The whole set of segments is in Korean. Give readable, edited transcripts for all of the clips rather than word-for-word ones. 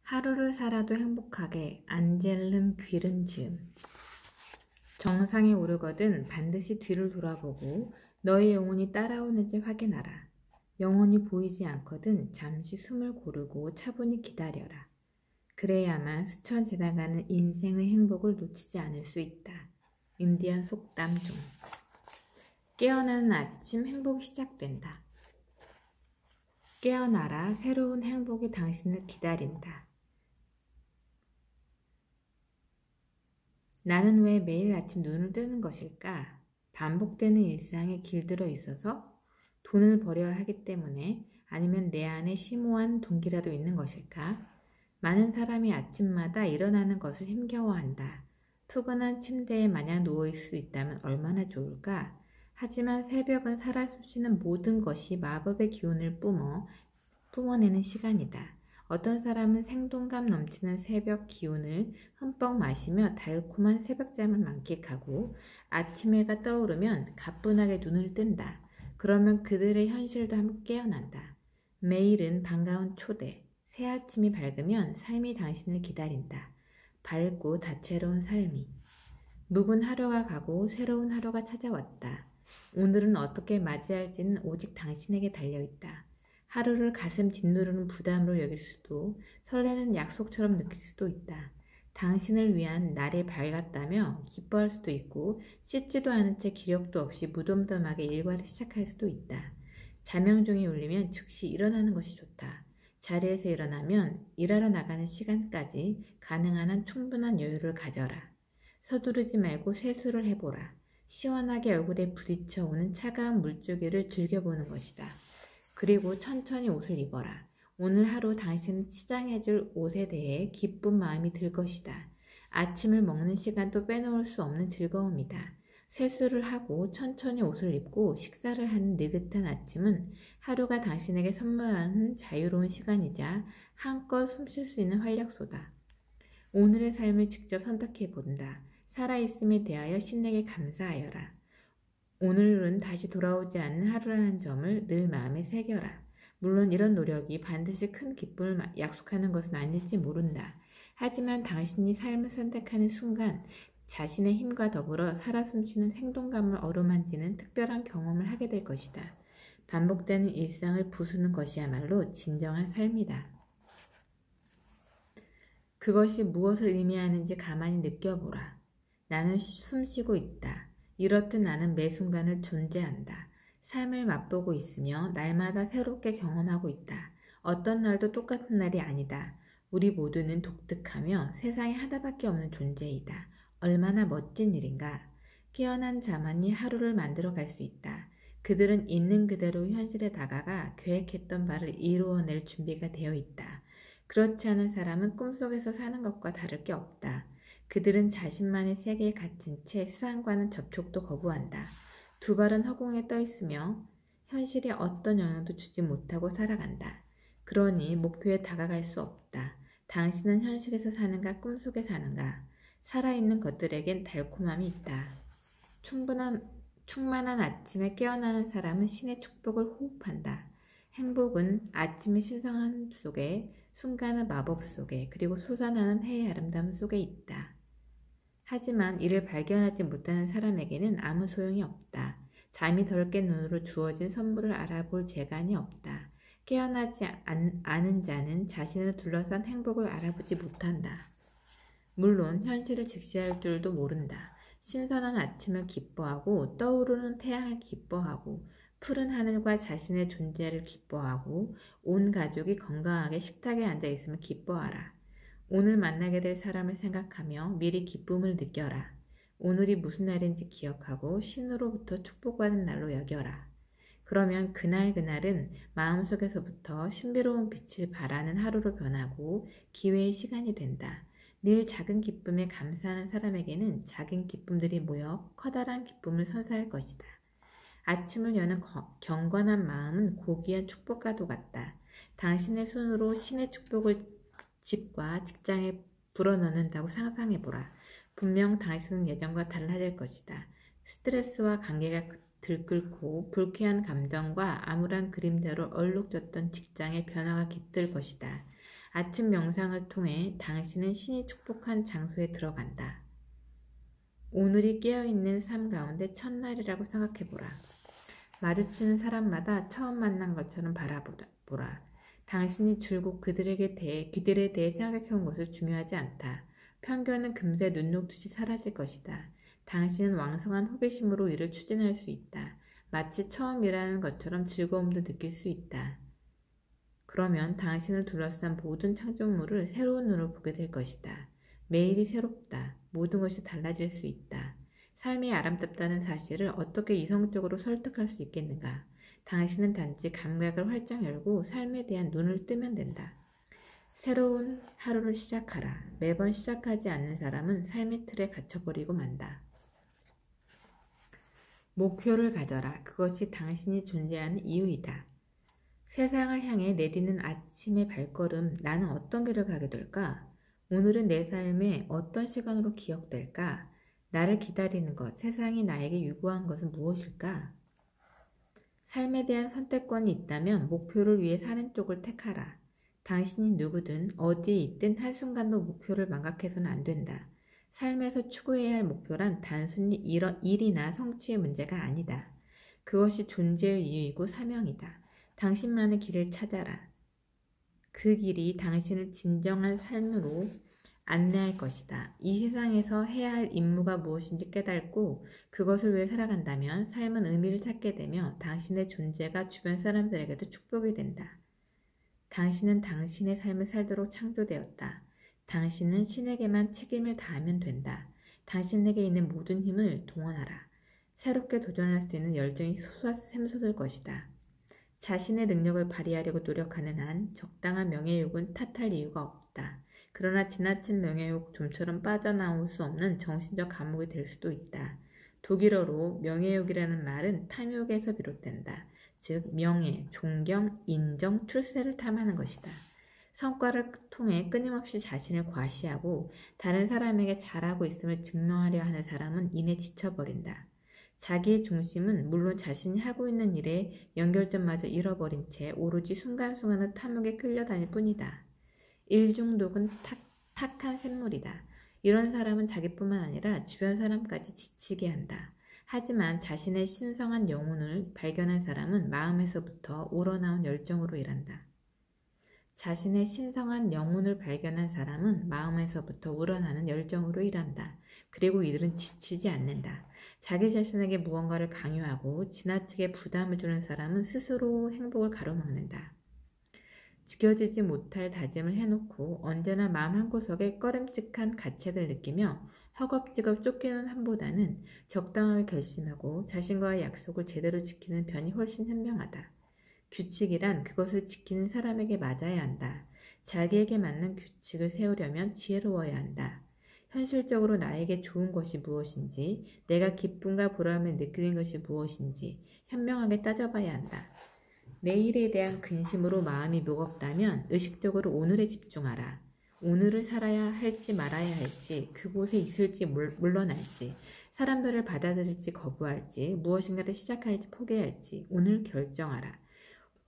하루를 살아도 행복하게 안젤름 귀름 즈음. 정상에 오르거든 반드시 뒤를 돌아보고 너의 영혼이 따라오는지 확인하라. 영혼이 보이지 않거든 잠시 숨을 고르고 차분히 기다려라. 그래야만 스쳐 지나가는 인생의 행복을 놓치지 않을 수 있다. 인디언 속담 중. 깨어나는 아침 행복이 시작된다. 깨어나라, 새로운 행복이 당신을 기다린다. 나는 왜 매일 아침 눈을 뜨는 것일까? 반복되는 일상에 길들어 있어서? 돈을 벌여야 하기 때문에? 아니면 내 안에 심오한 동기라도 있는 것일까? 많은 사람이 아침마다 일어나는 것을 힘겨워한다. 푸근한 침대에 마냥 누워있을 수 있다면 얼마나 좋을까? 하지만 새벽은 살아 숨쉬는 모든 것이 마법의 기운을 뿜어내는 시간이다. 어떤 사람은 생동감 넘치는 새벽 기운을 흠뻑 마시며 달콤한 새벽잠을 만끽하고 아침 해가 떠오르면 가뿐하게 눈을 뜬다. 그러면 그들의 현실도 함께 깨어난다. 매일은 반가운 초대. 새 아침이 밝으면 삶이 당신을 기다린다. 밝고 다채로운 삶이. 묵은 하루가 가고 새로운 하루가 찾아왔다. 오늘은 어떻게 맞이할지는 오직 당신에게 달려있다. 하루를 가슴 짓누르는 부담으로 여길 수도, 설레는 약속처럼 느낄 수도 있다. 당신을 위한 날이 밝았다며 기뻐할 수도 있고, 씻지도 않은 채 기력도 없이 무덤덤하게 일과를 시작할 수도 있다. 자명종이 울리면 즉시 일어나는 것이 좋다. 자리에서 일어나면 일하러 나가는 시간까지 가능한 한 충분한 여유를 가져라. 서두르지 말고 세수를 해보라. 시원하게 얼굴에 부딪혀 오는 차가운 물줄기를 즐겨보는 것이다. 그리고 천천히 옷을 입어라. 오늘 하루 당신은 치장해줄 옷에 대해 기쁜 마음이 들 것이다. 아침을 먹는 시간도 빼놓을 수 없는 즐거움이다. 세수를 하고 천천히 옷을 입고 식사를 하는 느긋한 아침은 하루가 당신에게 선물하는 자유로운 시간이자 한껏 숨쉴 수 있는 활력소다. 오늘의 삶을 직접 선택해본다. 살아있음에 대하여 신에게 감사하여라. 오늘은 다시 돌아오지 않는 하루라는 점을 늘 마음에 새겨라. 물론 이런 노력이 반드시 큰 기쁨을 약속하는 것은 아닐지 모른다. 하지만 당신이 삶을 선택하는 순간 자신의 힘과 더불어 살아 숨쉬는 생동감을 어루만지는 특별한 경험을 하게 될 것이다. 반복되는 일상을 부수는 것이야말로 진정한 삶이다. 그것이 무엇을 의미하는지 가만히 느껴보라. 나는 숨쉬고 있다. 이렇듯 나는 매 순간을 존재한다. 삶을 맛보고 있으며 날마다 새롭게 경험하고 있다. 어떤 날도 똑같은 날이 아니다. 우리 모두는 독특하며 세상에 하나밖에 없는 존재이다. 얼마나 멋진 일인가. 깨어난 자만이 하루를 만들어 갈 수 있다. 그들은 있는 그대로 현실에 다가가 계획했던 바를 이루어낼 준비가 되어 있다. 그렇지 않은 사람은 꿈속에서 사는 것과 다를 게 없다. 그들은 자신만의 세계에 갇힌 채 세상과는 접촉도 거부한다. 두 발은 허공에 떠 있으며 현실에 어떤 영향도 주지 못하고 살아간다. 그러니 목표에 다가갈 수 없다. 당신은 현실에서 사는가 꿈속에 사는가. 살아있는 것들에겐 달콤함이 있다. 충만한 아침에 깨어나는 사람은 신의 축복을 호흡한다. 행복은 아침의 신성함 속에, 순간의 마법 속에, 그리고 솟아나는 해의 아름다움 속에 있다. 하지만 이를 발견하지 못하는 사람에게는 아무 소용이 없다. 잠이 덜 깬 눈으로 주어진 선물을 알아볼 재간이 없다. 깨어나지 않은 자는 자신을 둘러싼 행복을 알아보지 못한다. 물론 현실을 직시할 줄도 모른다. 신선한 아침을 기뻐하고 떠오르는 태양을 기뻐하고 푸른 하늘과 자신의 존재를 기뻐하고 온 가족이 건강하게 식탁에 앉아 있음을 기뻐하라. 오늘 만나게 될 사람을 생각하며 미리 기쁨을 느껴라. 오늘이 무슨 날인지 기억하고 신으로부터 축복받은 날로 여겨라. 그러면 그날은 마음속에서부터 신비로운 빛을 발하는 하루로 변하고 기회의 시간이 된다. 늘 작은 기쁨에 감사하는 사람에게는 작은 기쁨들이 모여 커다란 기쁨을 선사할 것이다. 아침을 여는 경건한 마음은 고귀한 축복과도 같다. 당신의 손으로 신의 축복을 집과 직장에 불어넣는다고 상상해보라. 분명 당신은 예전과 달라질 것이다. 스트레스와 관계가 들끓고 불쾌한 감정과 암울한 그림자로 얼룩졌던 직장의 변화가 깃들 것이다. 아침 명상을 통해 당신은 신이 축복한 장소에 들어간다. 오늘이 깨어있는 삶 가운데 첫날이라고 생각해보라. 마주치는 사람마다 처음 만난 것처럼 바라보라. 당신이 줄곧 그들에 대해 생각해온 것을 중요하지 않다. 편견은 금세 눈 녹듯이 사라질 것이다. 당신은 왕성한 호기심으로 일을 추진할 수 있다. 마치 처음 일하는 것처럼 즐거움도 느낄 수 있다. 그러면 당신을 둘러싼 모든 창조물을 새로운 눈으로 보게 될 것이다. 매일이 새롭다. 모든 것이 달라질 수 있다. 삶이 아름답다는 사실을 어떻게 이성적으로 설득할 수 있겠는가? 당신은 단지 감각을 활짝 열고 삶에 대한 눈을 뜨면 된다. 새로운 하루를 시작하라. 매번 시작하지 않는 사람은 삶의 틀에 갇혀버리고 만다. 목표를 가져라. 그것이 당신이 존재하는 이유이다. 세상을 향해 내디는 아침의 발걸음, 나는 어떤 길을 가게 될까? 오늘은 내 삶의 어떤 시간으로 기억될까? 나를 기다리는 것, 세상이 나에게 요구한 것은 무엇일까? 삶에 대한 선택권이 있다면 목표를 위해 사는 쪽을 택하라. 당신이 누구든 어디에 있든 한순간도 목표를 망각해서는 안 된다. 삶에서 추구해야 할 목표란 단순히 일이나 성취의 문제가 아니다. 그것이 존재의 이유이고 사명이다. 당신만의 길을 찾아라. 그 길이 당신을 진정한 삶으로 안내할 것이다. 이 세상에서 해야 할 임무가 무엇인지 깨닫고 그것을 위해 살아간다면 삶은 의미를 찾게 되며 당신의 존재가 주변 사람들에게도 축복이 된다. 당신은 당신의 삶을 살도록 창조되었다. 당신은 신에게만 책임을 다하면 된다. 당신에게 있는 모든 힘을 동원하라. 새롭게 도전할 수 있는 열정이 샘솟을 것이다. 자신의 능력을 발휘하려고 노력하는 한 적당한 명예욕은 탓할 이유가 없다. 그러나 지나친 명예욕 좀처럼 빠져나올 수 없는 정신적 감옥이 될 수도 있다. 독일어로 명예욕이라는 말은 탐욕에서 비롯된다. 즉 명예, 존경, 인정, 출세를 탐하는 것이다. 성과를 통해 끊임없이 자신을 과시하고 다른 사람에게 잘하고 있음을 증명하려 하는 사람은 이내 지쳐버린다. 자기의 중심은 물론 자신이 하고 있는 일에 연결점마저 잃어버린 채 오로지 순간순간의 탐욕에 끌려다닐 뿐이다. 일중독은 탁한 샘물이다. 이런 사람은 자기뿐만 아니라 주변 사람까지 지치게 한다. 하지만 자신의 신성한 영혼을 발견한 사람은 마음에서부터 우러나온 열정으로 일한다. 자신의 신성한 영혼을 발견한 사람은 마음에서부터 우러나는 열정으로 일한다. 그리고 이들은 지치지 않는다. 자기 자신에게 무언가를 강요하고 지나치게 부담을 주는 사람은 스스로 행복을 가로막는다. 지켜지지 못할 다짐을 해놓고 언제나 마음 한구석에 꺼림칙한 가책을 느끼며 허겁지겁 쫓기는 한보다는 적당하게 결심하고 자신과의 약속을 제대로 지키는 편이 훨씬 현명하다. 규칙이란 그것을 지키는 사람에게 맞아야 한다. 자기에게 맞는 규칙을 세우려면 지혜로워야 한다. 현실적으로 나에게 좋은 것이 무엇인지, 내가 기쁨과 보람을 느끼는 것이 무엇인지 현명하게 따져봐야 한다. 내일에 대한 근심으로 마음이 무겁다면 의식적으로 오늘에 집중하라. 오늘을 살아야 할지 말아야 할지, 그곳에 있을지 물러날지, 사람들을 받아들일지 거부할지, 무엇인가를 시작할지 포기할지 오늘 결정하라.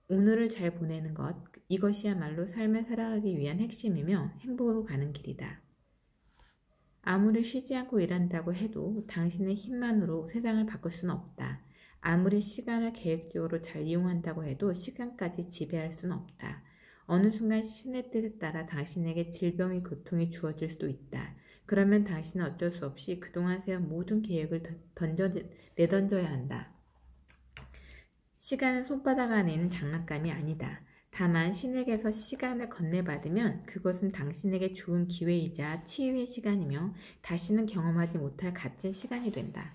오늘을 잘 보내는 것, 이것이야말로 삶을 살아가기 위한 핵심이며 행복으로 가는 길이다. 아무리 쉬지 않고 일한다고 해도 당신의 힘만으로 세상을 바꿀 수는 없다. 아무리 시간을 계획적으로 잘 이용한다고 해도 시간까지 지배할 수는 없다. 어느 순간 신의 뜻에 따라 당신에게 질병의 고통이 주어질 수도 있다. 그러면 당신은 어쩔 수 없이 그동안 세운 모든 계획을 내던져야 한다. 시간은 손바닥 안에 있는 장난감이 아니다. 다만 신에게서 시간을 건네받으면 그것은 당신에게 좋은 기회이자 치유의 시간이며 다시는 경험하지 못할 값진 시간이 된다.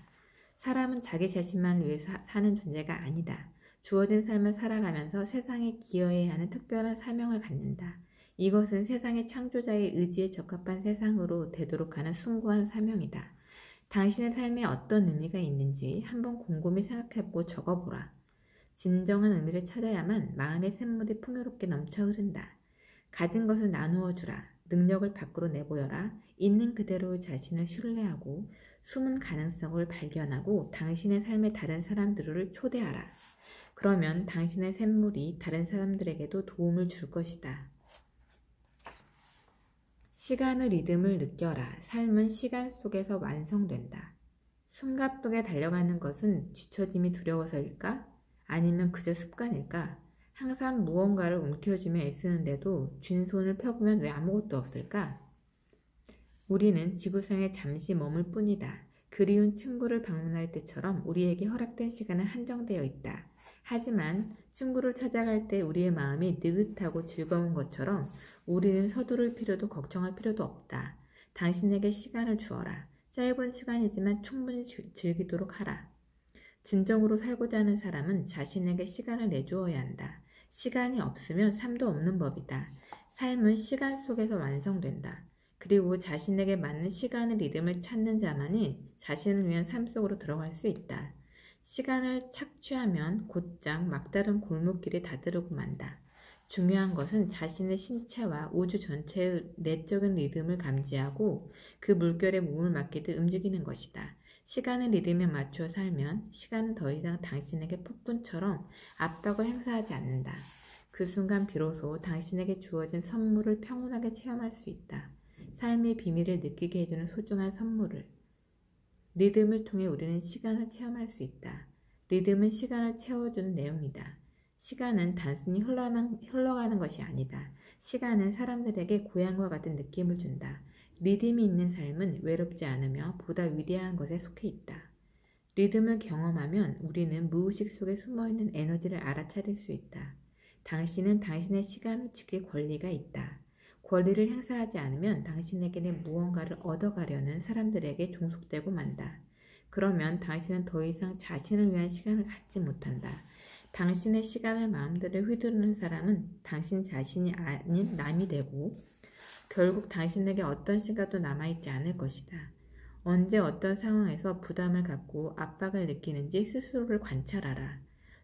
사람은 자기 자신만을 위해 사는 존재가 아니다. 주어진 삶을 살아가면서 세상에 기여해야 하는 특별한 사명을 갖는다. 이것은 세상의 창조자의 의지에 적합한 세상으로 되도록 하는 숭고한 사명이다. 당신의 삶에 어떤 의미가 있는지 한번 곰곰이 생각해보고 적어보라. 진정한 의미를 찾아야만 마음의 샘물이 풍요롭게 넘쳐 흐른다. 가진 것을 나누어 주라. 능력을 밖으로 내보여라. 있는 그대로의 자신을 신뢰하고 숨은 가능성을 발견하고 당신의 삶에 다른 사람들을 초대하라. 그러면 당신의 샘물이 다른 사람들에게도 도움을 줄 것이다. 시간의 리듬을 느껴라. 삶은 시간 속에서 완성된다. 숨가쁘게 달려가는 것은 뒤처짐이 두려워서일까? 아니면 그저 습관일까? 항상 무언가를 움켜쥐며 애쓰는데도 쥔 손을 펴보면 왜 아무것도 없을까? 우리는 지구상에 잠시 머물 뿐이다. 그리운 친구를 방문할 때처럼 우리에게 허락된 시간은 한정되어 있다. 하지만 친구를 찾아갈 때 우리의 마음이 느긋하고 즐거운 것처럼 우리는 서두를 필요도 걱정할 필요도 없다. 당신에게 시간을 주어라. 짧은 시간이지만 충분히 즐기도록 하라. 진정으로 살고자 하는 사람은 자신에게 시간을 내주어야 한다. 시간이 없으면 삶도 없는 법이다. 삶은 시간 속에서 완성된다. 그리고 자신에게 맞는 시간의 리듬을 찾는 자만이 자신을 위한 삶 속으로 들어갈 수 있다. 시간을 착취하면 곧장 막다른 골목길에 다다르고 만다. 중요한 것은 자신의 신체와 우주 전체의 내적인 리듬을 감지하고 그 물결에 몸을 맡기듯 움직이는 것이다. 시간의 리듬에 맞추어 살면 시간은 더 이상 당신에게 폭군처럼 압박을 행사하지 않는다. 그 순간 비로소 당신에게 주어진 선물을 평온하게 체험할 수 있다. 삶의 비밀을 느끼게 해주는 소중한 선물을. 리듬을 통해 우리는 시간을 체험할 수 있다. 리듬은 시간을 채워주는 내용이다. 시간은 단순히 흘러가는 것이 아니다. 시간은 사람들에게 고향과 같은 느낌을 준다. 리듬이 있는 삶은 외롭지 않으며 보다 위대한 것에 속해 있다. 리듬을 경험하면 우리는 무의식 속에 숨어있는 에너지를 알아차릴 수 있다. 당신은 당신의 시간을 지킬 권리가 있다. 권리를 행사하지 않으면 당신에게는 무언가를 얻어가려는 사람들에게 종속되고 만다. 그러면 당신은 더 이상 자신을 위한 시간을 갖지 못한다. 당신의 시간을 마음대로 휘두르는 사람은 당신 자신이 아닌 남이 되고 결국 당신에게 어떤 시간도 남아있지 않을 것이다. 언제 어떤 상황에서 부담을 갖고 압박을 느끼는지 스스로를 관찰하라.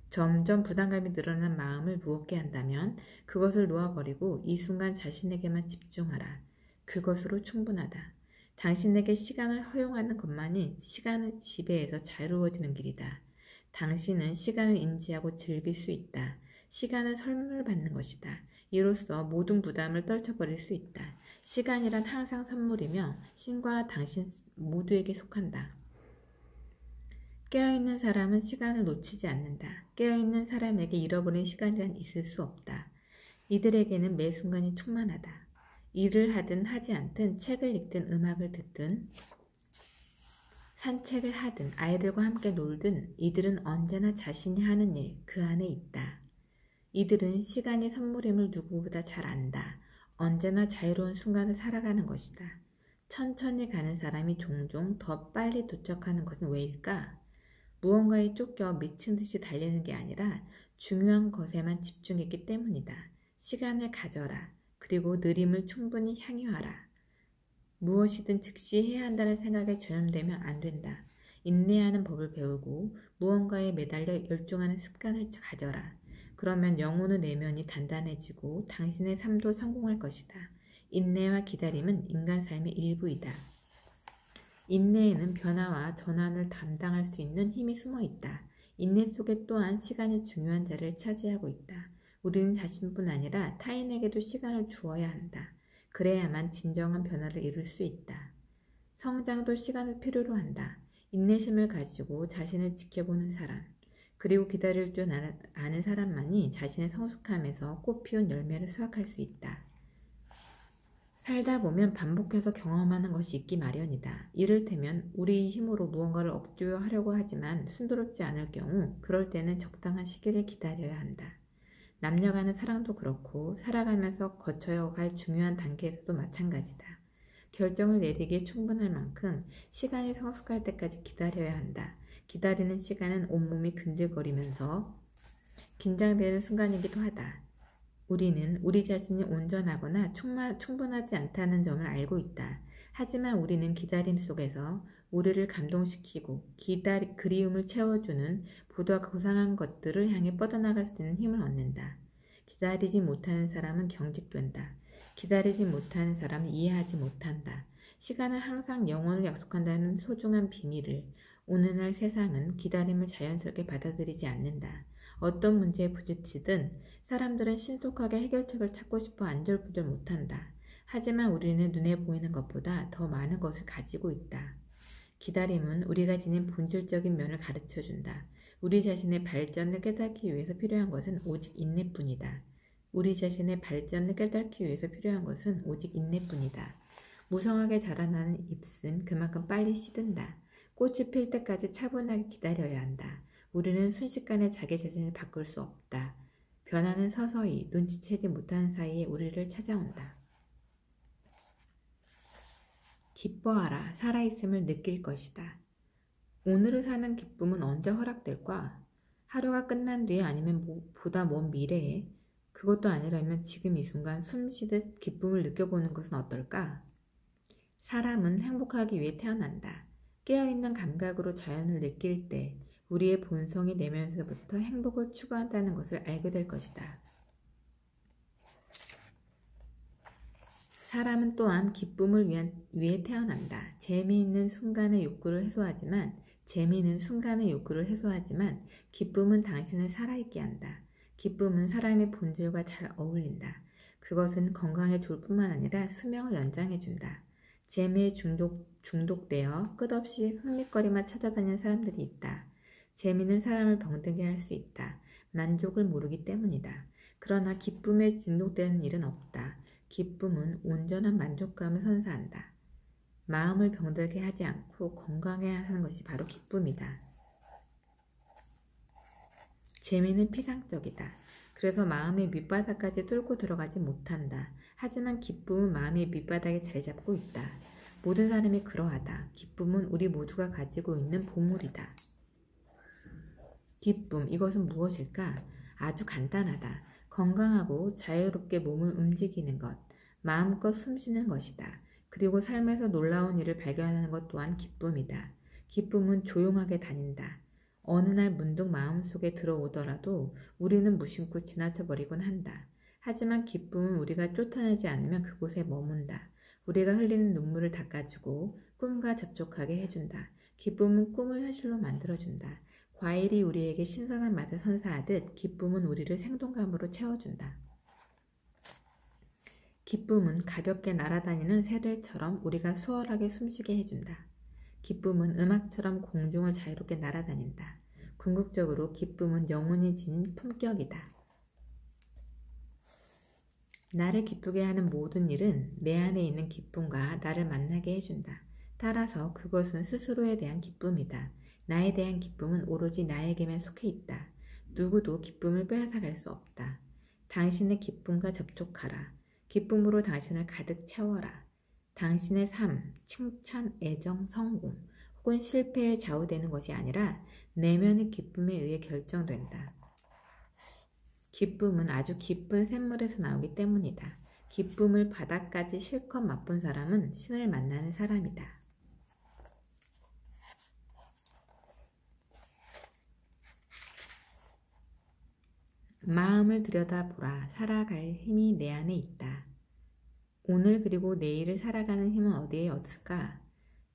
점점 부담감이 늘어난 마음을 무겁게 한다면 그것을 놓아버리고 이 순간 자신에게만 집중하라. 그것으로 충분하다. 당신에게 시간을 허용하는 것만이 시간을 지배해서 자유로워지는 길이다. 당신은 시간을 인지하고 즐길 수 있다. 시간은 선물 받는 것이다. 이로써 모든 부담을 떨쳐버릴 수 있다. 시간이란 항상 선물이며 신과 당신 모두에게 속한다. 깨어있는 사람은 시간을 놓치지 않는다. 깨어있는 사람에게 잃어버린 시간이란 있을 수 없다. 이들에게는 매 순간이 충만하다. 일을 하든 하지 않든 책을 읽든 음악을 듣든 산책을 하든 아이들과 함께 놀든 이들은 언제나 자신이 하는 일, 그 안에 있다. 이들은 시간이 선물임을 누구보다 잘 안다. 언제나 자유로운 순간을 살아가는 것이다. 천천히 가는 사람이 종종 더 빨리 도착하는 것은 왜일까? 무언가에 쫓겨 미친 듯이 달리는 게 아니라 중요한 것에만 집중했기 때문이다. 시간을 가져라. 그리고 느림을 충분히 향유하라. 무엇이든 즉시 해야 한다는 생각에 전염되면 안 된다. 인내하는 법을 배우고 무언가에 매달려 열중하는 습관을 가져라. 그러면 영혼의 내면이 단단해지고 당신의 삶도 성공할 것이다. 인내와 기다림은 인간 삶의 일부이다. 인내에는 변화와 전환을 담당할 수 있는 힘이 숨어 있다. 인내 속에 또한 시간이 중요한 자리를 차지하고 있다. 우리는 자신뿐 아니라 타인에게도 시간을 주어야 한다. 그래야만 진정한 변화를 이룰 수 있다. 성장도 시간을 필요로 한다. 인내심을 가지고 자신을 지켜보는 사람, 그리고 기다릴 줄 아는 사람만이 자신의 성숙함에서 꽃피운 열매를 수확할 수 있다. 살다 보면 반복해서 경험하는 것이 있기 마련이다. 이를테면 우리 힘으로 무언가를 억지로 하려고 하지만 순조롭지 않을 경우 그럴 때는 적당한 시기를 기다려야 한다. 남녀 간의 사랑도 그렇고 살아가면서 거쳐야 할 중요한 단계에서도 마찬가지다. 결정을 내리기에 충분할 만큼 시간이 성숙할 때까지 기다려야 한다. 기다리는 시간은 온몸이 근질거리면서 긴장되는 순간이기도 하다. 우리는 우리 자신이 온전하거나 충분하지 않다는 점을 알고 있다. 하지만 우리는 기다림 속에서 우리를 감동시키고 그리움을 채워주는 보다 고상한 것들을 향해 뻗어나갈 수 있는 힘을 얻는다. 기다리지 못하는 사람은 경직된다. 기다리지 못하는 사람은 이해하지 못한다. 시간은 항상 영혼을 약속한다는 소중한 비밀을 오늘날 세상은 기다림을 자연스럽게 받아들이지 않는다. 어떤 문제에 부딪히든 사람들은 신속하게 해결책을 찾고 싶어 안절부절 못한다. 하지만 우리는 눈에 보이는 것보다 더 많은 것을 가지고 있다. 기다림은 우리가 지닌 본질적인 면을 가르쳐준다. 우리 자신의 발전을 깨닫기 위해서 필요한 것은 오직 인내뿐이다. 우리 자신의 발전을 깨닫기 위해서 필요한 것은 오직 인내뿐이다. 무성하게 자라나는 잎은 그만큼 빨리 시든다. 꽃이 필 때까지 차분하게 기다려야 한다. 우리는 순식간에 자기 자신을 바꿀 수 없다. 변화는 서서히 눈치채지 못하는 사이에 우리를 찾아온다. 기뻐하라. 살아있음을 느낄 것이다. 오늘을 사는 기쁨은 언제 허락될까? 하루가 끝난 뒤에 아니면 보다 먼 미래에? 그것도 아니라면 지금 이 순간 숨쉬듯 기쁨을 느껴보는 것은 어떨까? 사람은 행복하기 위해 태어난다. 깨어있는 감각으로 자연을 느낄 때 우리의 본성이 내면에서부터 행복을 추구한다는 것을 알게 될 것이다. 사람은 또한 기쁨을 위해 태어난다. 재미있는 순간의 욕구를 해소하지만 기쁨은 당신을 살아있게 한다. 기쁨은 사람의 본질과 잘 어울린다. 그것은 건강에 좋을 뿐만 아니라 수명을 연장해준다. 재미에 중독되어 끝없이 흥미거리만 찾아다니는 사람들이 있다. 재미는 사람을 병들게 할 수 있다. 만족을 모르기 때문이다. 그러나 기쁨에 중독되는 일은 없다. 기쁨은 온전한 만족감을 선사한다. 마음을 병들게 하지 않고 건강해 하는 것이 바로 기쁨이다. 재미는 피상적이다. 그래서 마음의 밑바닥까지 뚫고 들어가지 못한다. 하지만 기쁨은 마음의 밑바닥에 자리 잡고 있다. 모든 사람이 그러하다. 기쁨은 우리 모두가 가지고 있는 보물이다. 기쁨, 이것은 무엇일까? 아주 간단하다. 건강하고 자유롭게 몸을 움직이는 것, 마음껏 숨쉬는 것이다. 그리고 삶에서 놀라운 일을 발견하는 것 또한 기쁨이다. 기쁨은 조용하게 다닌다. 어느 날 문득 마음속에 들어오더라도 우리는 무심코 지나쳐버리곤 한다. 하지만 기쁨은 우리가 쫓아내지 않으면 그곳에 머문다. 우리가 흘리는 눈물을 닦아주고 꿈과 접촉하게 해준다. 기쁨은 꿈을 현실로 만들어준다. 과일이 우리에게 신선한 맛을 선사하듯 기쁨은 우리를 생동감으로 채워준다. 기쁨은 가볍게 날아다니는 새들처럼 우리가 수월하게 숨쉬게 해준다. 기쁨은 음악처럼 공중을 자유롭게 날아다닌다. 궁극적으로 기쁨은 영혼이 지닌 품격이다. 나를 기쁘게 하는 모든 일은 내 안에 있는 기쁨과 나를 만나게 해준다. 따라서 그것은 스스로에 대한 기쁨이다. 나에 대한 기쁨은 오로지 나에게만 속해 있다. 누구도 기쁨을 빼앗아갈 수 없다. 당신의 기쁨과 접촉하라. 기쁨으로 당신을 가득 채워라. 당신의 삶, 칭찬, 애정, 성공 혹은 실패에 좌우되는 것이 아니라 내면의 기쁨에 의해 결정된다. 기쁨은 아주 깊은 샘물에서 나오기 때문이다. 기쁨을 바닥까지 실컷 맛본 사람은 신을 만나는 사람이다. 마음을 들여다보라. 살아갈 힘이 내 안에 있다. 오늘 그리고 내일을 살아가는 힘은 어디에 없을까?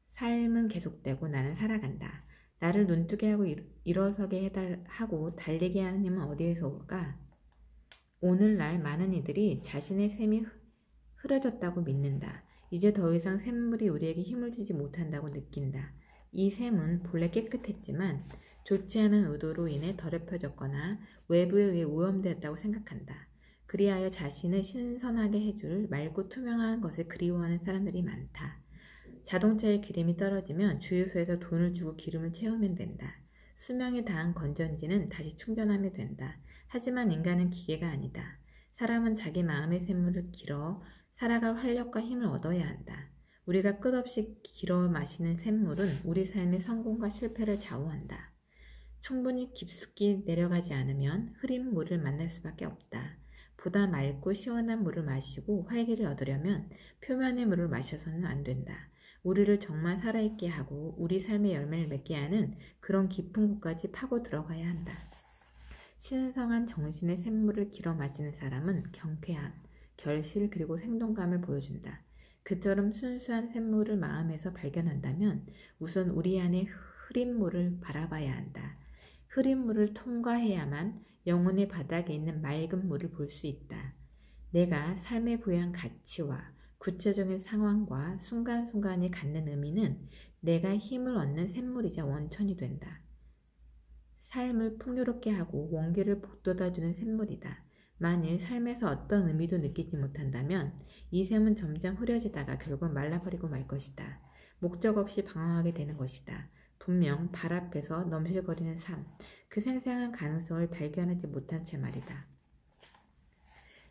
삶은 계속되고 나는 살아간다. 나를 눈뜨게 하고 일어서게 하고 달리게 하는 힘은 어디에서 올까? 오늘날 많은 이들이 자신의 샘이 흐려졌다고 믿는다. 이제 더 이상 샘물이 우리에게 힘을 주지 못한다고 느낀다. 이 샘은 본래 깨끗했지만 좋지 않은 의도로 인해 더럽혀졌거나 외부에 의해 오염되었다고 생각한다. 그리하여 자신을 신선하게 해줄 맑고 투명한 것을 그리워하는 사람들이 많다. 자동차에 기름이 떨어지면 주유소에서 돈을 주고 기름을 채우면 된다. 수명이 다한 건전지는 다시 충전하면 된다. 하지만 인간은 기계가 아니다. 사람은 자기 마음의 샘물을 길어 살아갈 활력과 힘을 얻어야 한다. 우리가 끝없이 길어 마시는 샘물은 우리 삶의 성공과 실패를 좌우한다. 충분히 깊숙이 내려가지 않으면 흐린 물을 만날 수밖에 없다. 보다 맑고 시원한 물을 마시고 활기를 얻으려면 표면의 물을 마셔서는 안 된다. 우리를 정말 살아있게 하고 우리 삶의 열매를 맺게 하는 그런 깊은 곳까지 파고 들어가야 한다. 신성한 정신의 샘물을 길어 마시는 사람은 경쾌함, 결실 그리고 생동감을 보여준다. 그처럼 순수한 샘물을 마음에서 발견한다면 우선 우리 안에 흐린 물을 바라봐야 한다. 흐린 물을 통과해야만 영혼의 바닥에 있는 맑은 물을 볼 수 있다. 내가 삶에 부여한 가치와 구체적인 상황과 순간순간이 갖는 의미는 내가 힘을 얻는 샘물이자 원천이 된다. 삶을 풍요롭게 하고 원기를 북돋아주는 샘물이다. 만일 삶에서 어떤 의미도 느끼지 못한다면 이 샘은 점점 흐려지다가 결국 말라버리고 말 것이다. 목적 없이 방황하게 되는 것이다. 분명 발 앞에서 넘실거리는 삶, 그 생생한 가능성을 발견하지 못한 채 말이다.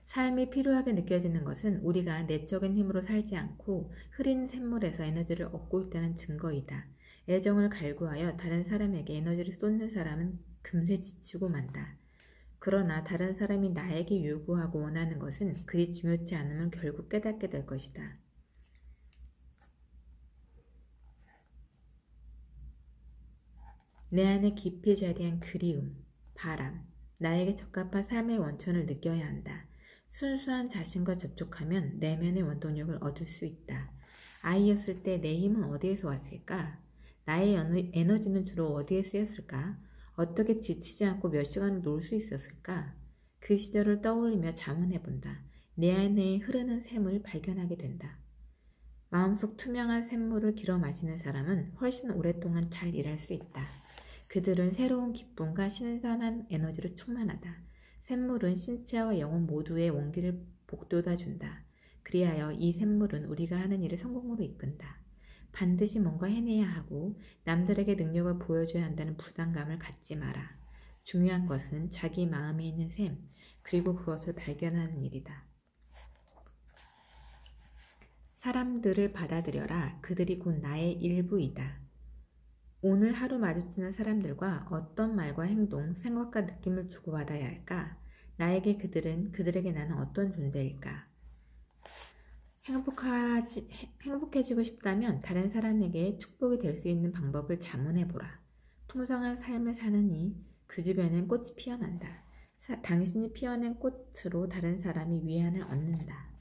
삶이 필요하게 느껴지는 것은 우리가 내적인 힘으로 살지 않고 흐린 샘물에서 에너지를 얻고 있다는 증거이다. 애정을 갈구하여 다른 사람에게 에너지를 쏟는 사람은 금세 지치고 만다. 그러나 다른 사람이 나에게 요구하고 원하는 것은 그리 중요치 않으면 결국 깨닫게 될 것이다. 내 안에 깊이 자리한 그리움, 바람, 나에게 적합한 삶의 원천을 느껴야 한다. 순수한 자신과 접촉하면 내면의 원동력을 얻을 수 있다. 아이였을 때 내 힘은 어디에서 왔을까? 나의 에너지는 주로 어디에 쓰였을까? 어떻게 지치지 않고 몇 시간을 놀 수 있었을까? 그 시절을 떠올리며 자문해본다. 내 안에 흐르는 샘을 발견하게 된다. 마음속 투명한 샘물을 길어 마시는 사람은 훨씬 오랫동안 잘 일할 수 있다. 그들은 새로운 기쁨과 신선한 에너지로 충만하다. 샘물은 신체와 영혼 모두의 원기를 북돋아준다. 그리하여 이 샘물은 우리가 하는 일을 성공으로 이끈다. 반드시 뭔가 해내야 하고 남들에게 능력을 보여줘야 한다는 부담감을 갖지 마라. 중요한 것은 자기 마음에 있는 샘, 그리고 그것을 발견하는 일이다. 사람들을 받아들여라. 그들이 곧 나의 일부이다. 오늘 하루 마주치는 사람들과 어떤 말과 행동, 생각과 느낌을 주고받아야 할까? 나에게 그들에게 나는 어떤 존재일까? 행복해지고 싶다면 다른 사람에게 축복이 될 수 있는 방법을 자문해보라. 풍성한 삶을 사느니 그 주변엔 꽃이 피어난다. 당신이 피어낸 꽃으로 다른 사람이 위안을 얻는다.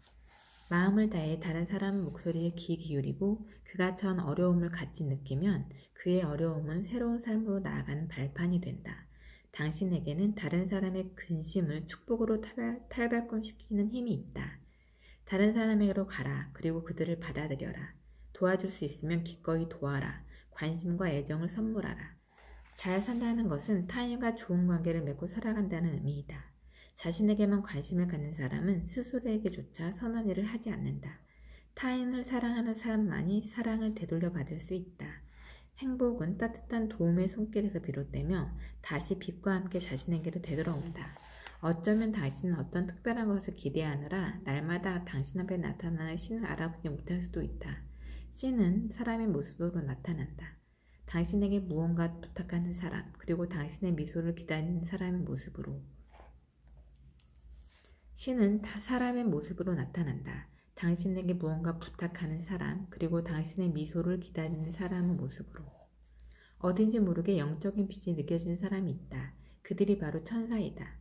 마음을 다해 다른 사람 목소리에 귀 기울이고 그가 처한 어려움을 같이 느끼면 그의 어려움은 새로운 삶으로 나아가는 발판이 된다. 당신에게는 다른 사람의 근심을 축복으로 탈발꿈시키는 힘이 있다. 다른 사람에게로 가라. 그리고 그들을 받아들여라. 도와줄 수 있으면 기꺼이 도와라. 관심과 애정을 선물하라. 잘 산다는 것은 타인과 좋은 관계를 맺고 살아간다는 의미이다. 자신에게만 관심을 갖는 사람은 스스로에게조차 선한 일을 하지 않는다. 타인을 사랑하는 사람만이 사랑을 되돌려 받을 수 있다. 행복은 따뜻한 도움의 손길에서 비롯되며 다시 빛과 함께 자신에게로 되돌아온다. 어쩌면 당신은 어떤 특별한 것을 기대하느라 날마다 당신 앞에 나타나는 신을 알아보지 못할 수도 있다. 신은 사람의 모습으로 나타난다. 당신에게 무언가 부탁하는 사람, 그리고 당신의 미소를 기다리는 사람의 모습으로. 신은 사람의 모습으로 나타난다. 당신에게 무언가 부탁하는 사람, 그리고 당신의 미소를 기다리는 사람의 모습으로. 어딘지 모르게 영적인 빛이 느껴지는 사람이 있다. 그들이 바로 천사이다.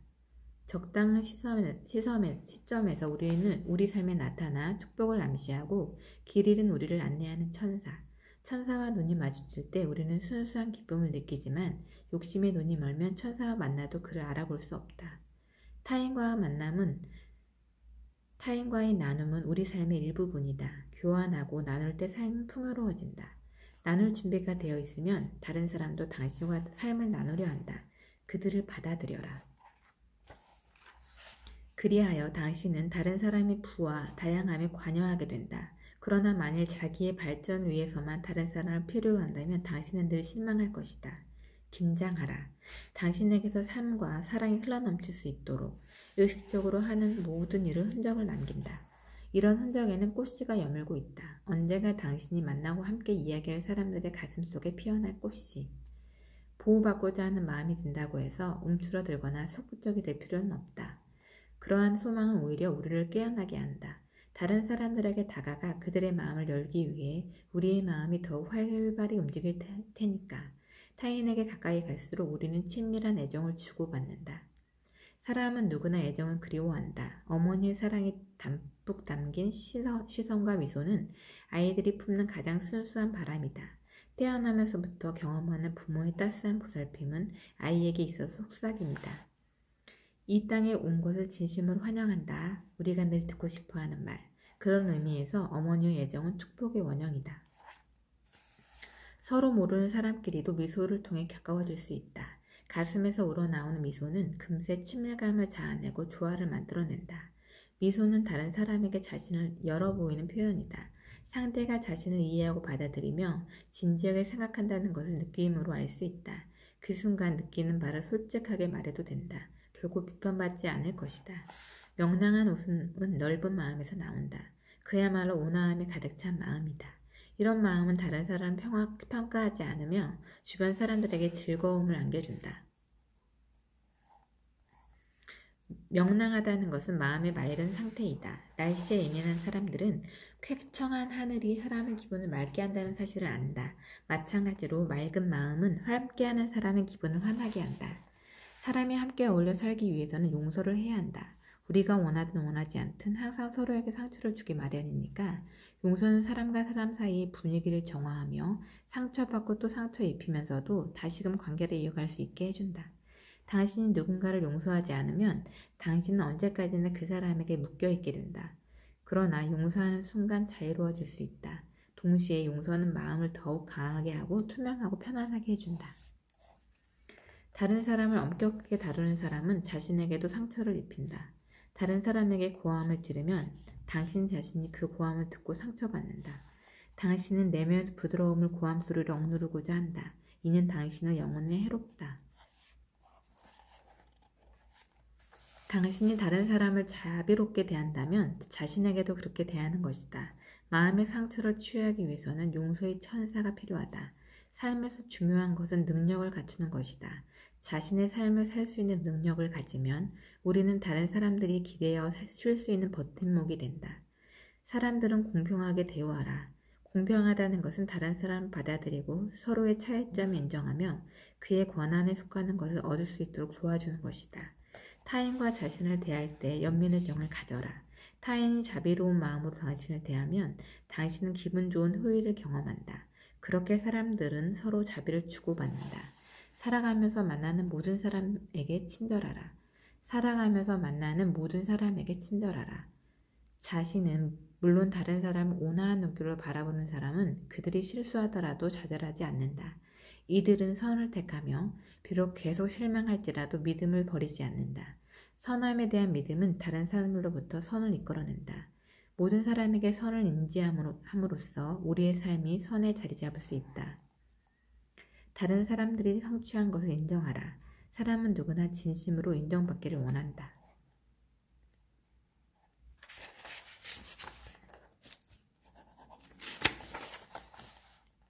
적당한 시점에서 우리는 우리 삶에 나타나 축복을 암시하고 길 잃은 우리를 안내하는 천사. 천사와 눈이 마주칠 때 우리는 순수한 기쁨을 느끼지만 욕심의 눈이 멀면 천사와 만나도 그를 알아볼 수 없다. 타인과의 나눔은 우리 삶의 일부분이다. 교환하고 나눌 때 삶은 풍요로워진다. 나눌 준비가 되어 있으면 다른 사람도 당신과 삶을 나누려 한다. 그들을 받아들여라. 그리하여 당신은 다른 사람의 부와 다양함에 관여하게 된다. 그러나 만일 자기의 발전 위해서만 다른 사람을 필요로 한다면 당신은 늘 실망할 것이다. 긴장하라. 당신에게서 삶과 사랑이 흘러넘칠 수 있도록 의식적으로 하는 모든 일은 흔적을 남긴다. 이런 흔적에는 꽃씨가 여물고 있다. 언젠가 당신이 만나고 함께 이야기할 사람들의 가슴 속에 피어날 꽃씨. 보호받고자 하는 마음이 든다고 해서 움츠러들거나 속구적이 될 필요는 없다. 그러한 소망은 오히려 우리를 깨어나게 한다. 다른 사람들에게 다가가 그들의 마음을 열기 위해 우리의 마음이 더욱 활발히 움직일 테니까. 타인에게 가까이 갈수록 우리는 친밀한 애정을 주고받는다. 사람은 누구나 애정을 그리워한다. 어머니의 사랑이 담뿍 담긴 시선과 미소는 아이들이 품는 가장 순수한 바람이다. 태어나면서부터 경험하는 부모의 따스한 보살핌은 아이에게 있어서 속삭임이다. 이 땅에 온 것을 진심으로 환영한다. 우리가 늘 듣고 싶어하는 말. 그런 의미에서 어머니의 애정은 축복의 원형이다. 서로 모르는 사람끼리도 미소를 통해 가까워질 수 있다. 가슴에서 우러나오는 미소는 금세 친밀감을 자아내고 조화를 만들어낸다. 미소는 다른 사람에게 자신을 열어 보이는 표현이다. 상대가 자신을 이해하고 받아들이며 진지하게 생각한다는 것을 느낌으로 알 수 있다. 그 순간 느끼는 바를 솔직하게 말해도 된다. 결국 비판받지 않을 것이다. 명랑한 웃음은 넓은 마음에서 나온다. 그야말로 온화함이 가득 찬 마음이다. 이런 마음은 다른 사람을 평가하지 않으며 주변 사람들에게 즐거움을 안겨준다. 명랑하다는 것은 마음의 맑은 상태이다. 날씨에 예민한 사람들은 쾌청한 하늘이 사람의 기분을 맑게 한다는 사실을 안다. 마찬가지로 맑은 마음은 함께하는 사람의 기분을 환하게 한다. 사람이 함께 어울려 살기 위해서는 용서를 해야 한다. 우리가 원하든 원하지 않든 항상 서로에게 상처를 주기 마련이니까 용서는 사람과 사람 사이의 분위기를 정화하며 상처받고 또 상처 입히면서도 다시금 관계를 이어갈 수 있게 해준다. 당신이 누군가를 용서하지 않으면 당신은 언제까지나 그 사람에게 묶여있게 된다. 그러나 용서하는 순간 자유로워질 수 있다. 동시에 용서는 마음을 더욱 강하게 하고 투명하고 편안하게 해준다. 다른 사람을 엄격하게 다루는 사람은 자신에게도 상처를 입힌다. 다른 사람에게 고함을 지르면 당신 자신이 그 고함을 듣고 상처받는다. 당신은 내면 부드러움을 고함 소리로 억누르고자 한다. 이는 당신의 영혼에 해롭다. 당신이 다른 사람을 자비롭게 대한다면 자신에게도 그렇게 대하는 것이다. 마음의 상처를 치유하기 위해서는 용서의 천사가 필요하다. 삶에서 중요한 것은 능력을 갖추는 것이다. 자신의 삶을 살 수 있는 능력을 가지면 우리는 다른 사람들이 기대어 쉴 수 있는 버팀목이 된다. 사람들은 공평하게 대우하라. 공평하다는 것은 다른 사람을 받아들이고 서로의 차이점을 인정하며 그의 권한에 속하는 것을 얻을 수 있도록 도와주는 것이다. 타인과 자신을 대할 때 연민의 정을 가져라. 타인이 자비로운 마음으로 당신을 대하면 당신은 기분 좋은 호의를 경험한다. 그렇게 사람들은 서로 자비를 주고받는다. 살아가면서 만나는 모든 사람에게 친절하라. 살아가면서 만나는 모든 사람에게 친절하라. 자신은 물론 다른 사람을 온화한 눈길로 바라보는 사람은 그들이 실수하더라도 좌절하지 않는다. 이들은 선을 택하며 비록 계속 실망할지라도 믿음을 버리지 않는다. 선함에 대한 믿음은 다른 사람들로부터 선을 이끌어낸다. 모든 사람에게 선을 인지함으로써 우리의 삶이 선에 자리 잡을 수 있다. 다른 사람들이 성취한 것을 인정하라. 사람은 누구나 진심으로 인정받기를 원한다.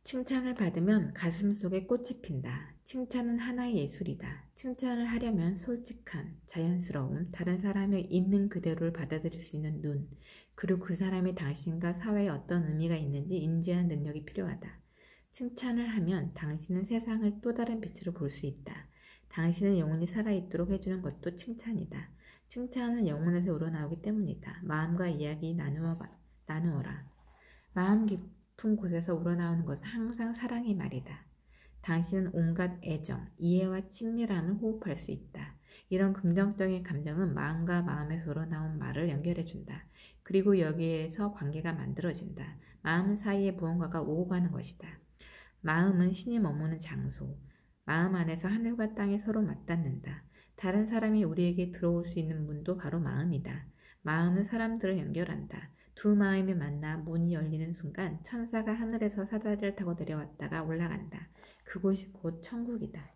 칭찬을 받으면 가슴속에 꽃이 핀다. 칭찬은 하나의 예술이다. 칭찬을 하려면 솔직함, 자연스러움, 다른 사람의 있는 그대로를 받아들일 수 있는 눈, 그리고 그 사람이 당신과 사회에 어떤 의미가 있는지 인지하는 능력이 필요하다. 칭찬을 하면 당신은 세상을 또 다른 빛으로 볼 수 있다. 당신은 영혼이 살아있도록 해주는 것도 칭찬이다. 칭찬은 영혼에서 우러나오기 때문이다. 마음과 이야기 나누어라. 마음 깊은 곳에서 우러나오는 것은 항상 사랑의 말이다. 당신은 온갖 애정, 이해와 친밀함을 호흡할 수 있다. 이런 긍정적인 감정은 마음과 마음에서 우러나온 말을 연결해준다. 그리고 여기에서 관계가 만들어진다. 마음 사이에 무언가가 오고 가는 것이다. 마음은 신이 머무는 장소. 마음 안에서 하늘과 땅이 서로 맞닿는다. 다른 사람이 우리에게 들어올 수 있는 문도 바로 마음이다. 마음은 사람들을 연결한다. 두 마음이 만나 문이 열리는 순간 천사가 하늘에서 사다리를 타고 내려왔다가 올라간다. 그곳이 곧 천국이다.